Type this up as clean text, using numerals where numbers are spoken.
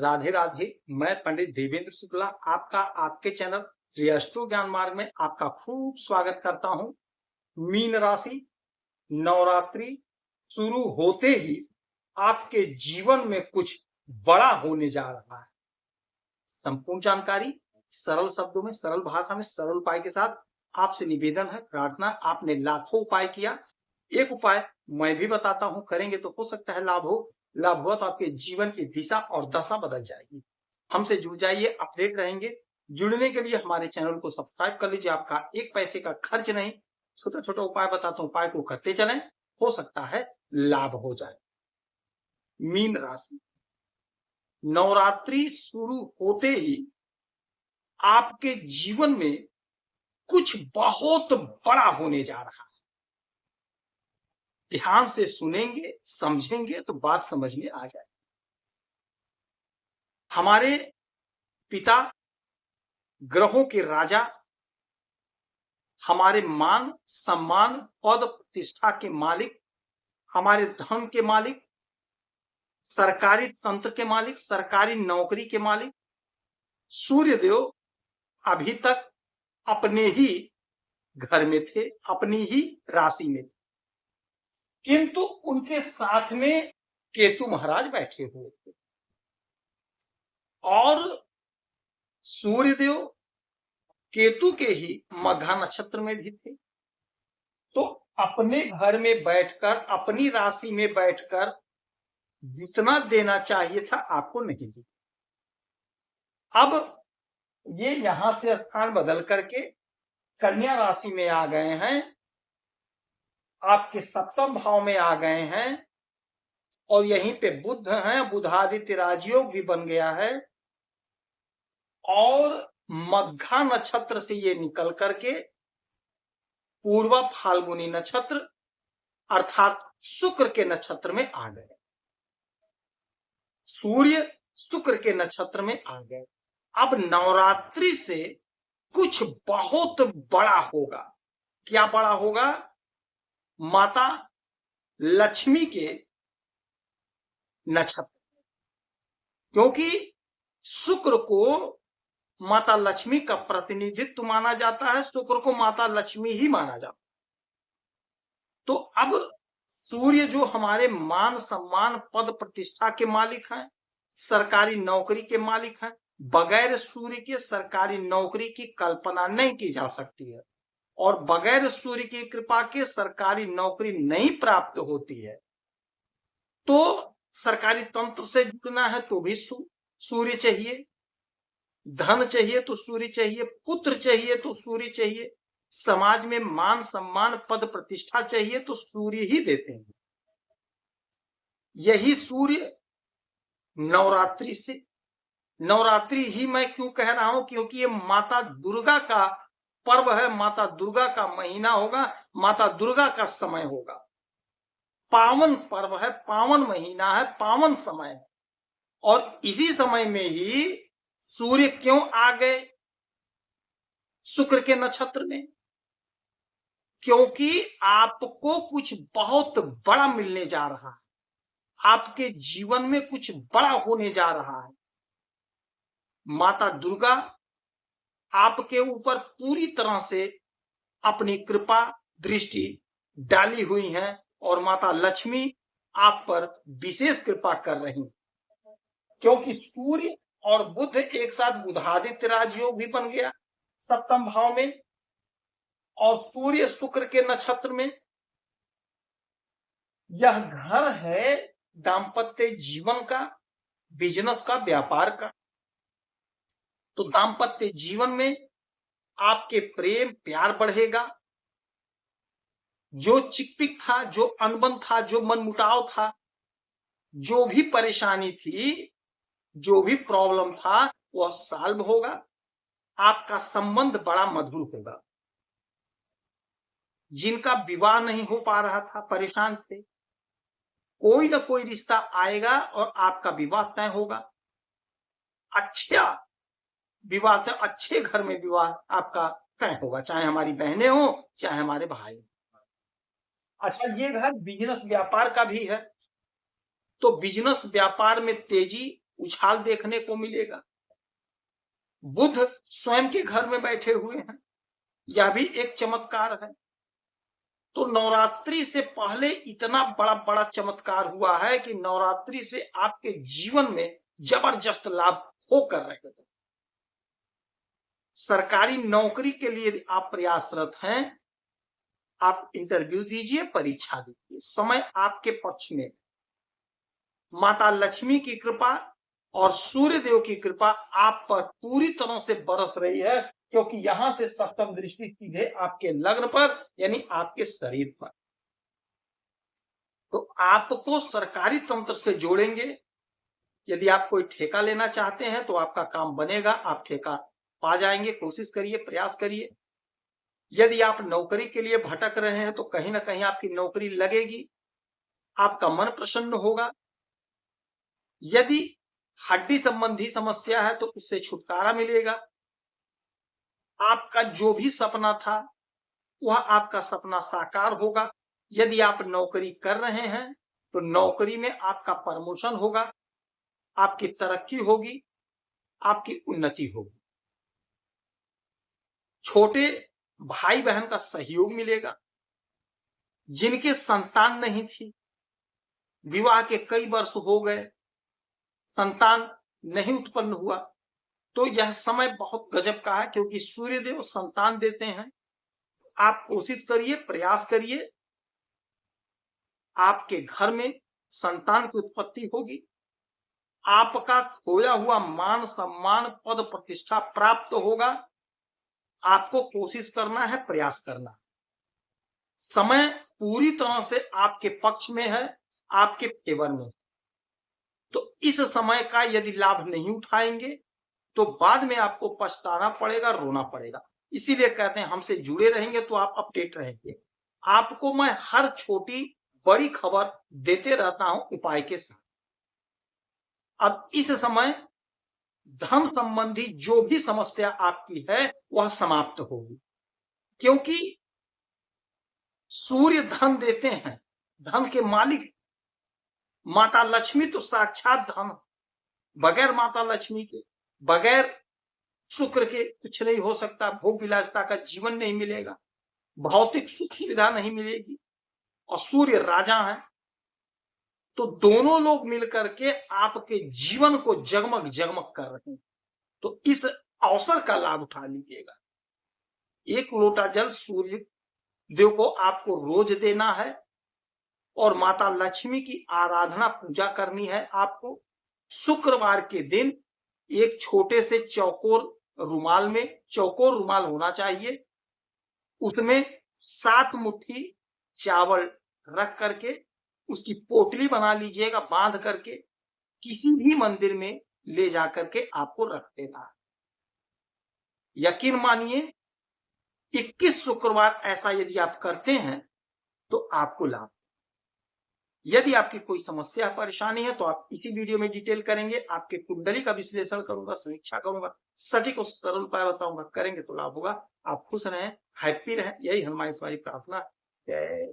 राधे राधे। मैं पंडित देवेंद्र शुक्ला आपका आपके चैनल श्री अष्टो ज्ञान मार्ग में आपका खूब स्वागत करता हूं। मीन राशि, नवरात्रि शुरू होते ही आपके जीवन में कुछ बड़ा होने जा रहा है। संपूर्ण जानकारी सरल शब्दों में, सरल भाषा में, सरल उपाय के साथ आपसे निवेदन है, प्रार्थना। आपने लाखों उपाय किया, एक उपाय मैं भी बताता हूं, करेंगे तो हो सकता है लाभ हो। लाभ हुआ तो आपके जीवन की दिशा और दशा बदल जाएगी। हमसे जुड़ जाइए, अपडेट रहेंगे। जुड़ने के लिए हमारे चैनल को सब्सक्राइब कर लीजिए, आपका एक पैसे का खर्च नहीं। छोटा छोटा उपाय बताता हूं, उपाय को करते चलें, हो सकता है लाभ हो जाए। मीन राशि, नवरात्रि शुरू होते ही आपके जीवन में कुछ बहुत बड़ा होने जा रहा है। ध्यान से सुनेंगे, समझेंगे तो बात समझ में आ जाए। हमारे पिता ग्रहों के राजा, हमारे मान सम्मान पद प्रतिष्ठा के मालिक, हमारे धन के मालिक, सरकारी तंत्र के मालिक, सरकारी नौकरी के मालिक सूर्यदेव अभी तक अपने ही घर में थे, अपनी ही राशि में, किंतु उनके साथ में केतु महाराज बैठे हुए थे और सूर्यदेव केतु के ही मघा नक्षत्र में भी थे। तो अपने घर में बैठकर, अपनी राशि में बैठकर जितना देना चाहिए था आपको नहीं दिया। अब ये यहां से स्थान बदल करके कन्या राशि में आ गए हैं, आपके सप्तम भाव में आ गए हैं और यहीं पे बुध हैं, बुधादित्य राजयोग भी बन गया है और मघा नक्षत्र से ये निकल करके पूर्वा फाल्गुनी नक्षत्र अर्थात शुक्र के नक्षत्र में आ गए। सूर्य शुक्र के नक्षत्र में आ गए। अब नवरात्रि से कुछ बहुत बड़ा होगा। क्या बड़ा होगा? माता लक्ष्मी के नक्षत्र, क्योंकि शुक्र को माता लक्ष्मी का प्रतिनिधित्व माना जाता है, शुक्र को माता लक्ष्मी ही माना जाता है। तो अब सूर्य जो हमारे मान सम्मान पद प्रतिष्ठा के मालिक हैं, सरकारी नौकरी के मालिक हैं, बगैर सूर्य के सरकारी नौकरी की कल्पना नहीं की जा सकती है और बगैर सूर्य की कृपा के सरकारी नौकरी नहीं प्राप्त होती है। तो सरकारी तंत्र से जुड़ना है तो भी सूर्य चाहिए, धन चाहिए तो सूर्य चाहिए, पुत्र चाहिए तो सूर्य चाहिए, समाज में मान सम्मान पद प्रतिष्ठा चाहिए तो सूर्य ही देते हैं। यही सूर्य नवरात्रि से, नवरात्रि ही मैं क्यों कह रहा हूं, क्योंकि ये माता दुर्गा का पर्व है, माता दुर्गा का महीना होगा, माता दुर्गा का समय होगा। पावन पर्व है, पावन महीना है, पावन समय है और इसी समय में ही सूर्य क्यों आ गए शुक्र के नक्षत्र में? क्योंकि आपको कुछ बहुत बड़ा मिलने जा रहा है, आपके जीवन में कुछ बड़ा होने जा रहा है। माता दुर्गा आपके ऊपर पूरी तरह से अपनी कृपा दृष्टि डाली हुई है और माता लक्ष्मी आप पर विशेष कृपा कर रही, क्योंकि सूर्य और बुध एक साथ बुधादित्य राजयोग भी बन गया सप्तम भाव में और सूर्य शुक्र के नक्षत्र में। यह घर है दाम्पत्य जीवन का, बिजनेस का, व्यापार का। तो दाम्पत्य जीवन में आपके प्रेम प्यार बढ़ेगा। जो चिकपिक था, जो अनबन था, जो मनमुटाव था, जो भी परेशानी थी, जो भी प्रॉब्लम था, वह सॉल्व होगा। आपका संबंध बड़ा मधुर होगा। जिनका विवाह नहीं हो पा रहा था, परेशान थे, कोई ना कोई रिश्ता आएगा और आपका विवाह तय होगा। अच्छा विवाह तय, अच्छे घर में विवाह आपका तय होगा, चाहे हमारी बहनें हो चाहे हमारे भाई। अच्छा, ये घर बिजनेस व्यापार का भी है, तो बिजनेस व्यापार में तेजी उछाल देखने को मिलेगा। बुध स्वयं के घर में बैठे हुए हैं, यह भी एक चमत्कार है। तो नवरात्रि से पहले इतना बड़ा बड़ा चमत्कार हुआ है कि नवरात्रि से आपके जीवन में जबरदस्त लाभ होकर रहे थे। सरकारी नौकरी के लिए आप प्रयासरत हैं, आप इंटरव्यू दीजिए, परीक्षा दीजिए, समय आपके पक्ष में। माता लक्ष्मी की कृपा और सूर्य देव की कृपा आप पर पूरी तरह से बरस रही है, क्योंकि यहां से सप्तम दृष्टि सीधे आपके लग्न पर यानी आपके शरीर पर। तो आपको सरकारी तंत्र से जोड़ेंगे। यदि आप कोई ठेका लेना चाहते हैं तो आपका काम बनेगा, आप ठेका पा जाएंगे। कोशिश करिए, प्रयास करिए। यदि आप नौकरी के लिए भटक रहे हैं तो कहीं ना कहीं आपकी नौकरी लगेगी, आपका मन प्रसन्न होगा। यदि हड्डी संबंधी समस्या है तो उससे छुटकारा मिलेगा। आपका जो भी सपना था वह आपका सपना साकार होगा। यदि आप नौकरी कर रहे हैं तो नौकरी में आपका प्रमोशन होगा, आपकी तरक्की होगी, आपकी उन्नति होगी। छोटे भाई बहन का सहयोग मिलेगा। जिनके संतान नहीं थी, विवाह के कई वर्ष हो गए, संतान नहीं उत्पन्न हुआ, तो यह समय बहुत गजब का है, क्योंकि सूर्यदेव संतान देते हैं। आप कोशिश करिए, प्रयास करिए, आपके घर में संतान की उत्पत्ति होगी। आपका खोया हुआ मान सम्मान पद प्रतिष्ठा प्राप्त होगा। आपको कोशिश करना है, प्रयास करना। समय पूरी तरह से आपके पक्ष में है, आपके फेवर में। तो इस समय का यदि लाभ नहीं उठाएंगे तो बाद में आपको पछताना पड़ेगा, रोना पड़ेगा। इसीलिए कहते हैं हमसे जुड़े रहेंगे तो आप अपडेट रहेंगे। आपको मैं हर छोटी बड़ी खबर देते रहता हूं उपाय के साथ। अब इस समय धन संबंधी जो भी समस्या आपकी है वह समाप्त होगी, क्योंकि सूर्य धन देते हैं, धन के मालिक। माता लक्ष्मी तो साक्षात धन, बगैर माता लक्ष्मी के, बगैर शुक्र के कुछ नहीं हो सकता। भोग विलासिता का जीवन नहीं मिलेगा, भौतिक सुख सुविधा नहीं मिलेगी। और सूर्य राजा है, तो दोनों लोग मिलकर के आपके जीवन को जगमग जगमग कर रहे हैं। तो इस अवसर का लाभ उठा लीजिएगा। एक लोटा जल सूर्य देव को आपको रोज देना है और माता लक्ष्मी की आराधना पूजा करनी है। आपको शुक्रवार के दिन एक छोटे से चौकोर रुमाल में, चौकोर रुमाल होना चाहिए, उसमें 7 मुट्ठी चावल रख करके उसकी पोटली बना लीजिएगा, बांध करके किसी भी मंदिर में ले जाकर के आपको रख देना। यकीन मानिए 21 शुक्रवार ऐसा यदि आप करते हैं तो आपको लाभ। यदि आपकी कोई समस्या परेशानी है तो आप इसी वीडियो में डिटेल करेंगे। आपके कुंडली का विश्लेषण करूंगा, समीक्षा करूंगा, सटीक और सरल उपाय बताऊंगा। करेंगे तो लाभ होगा। आप खुश रहें, हैप्पी रहें, यही हनुमान स्वामी प्रार्थना। जय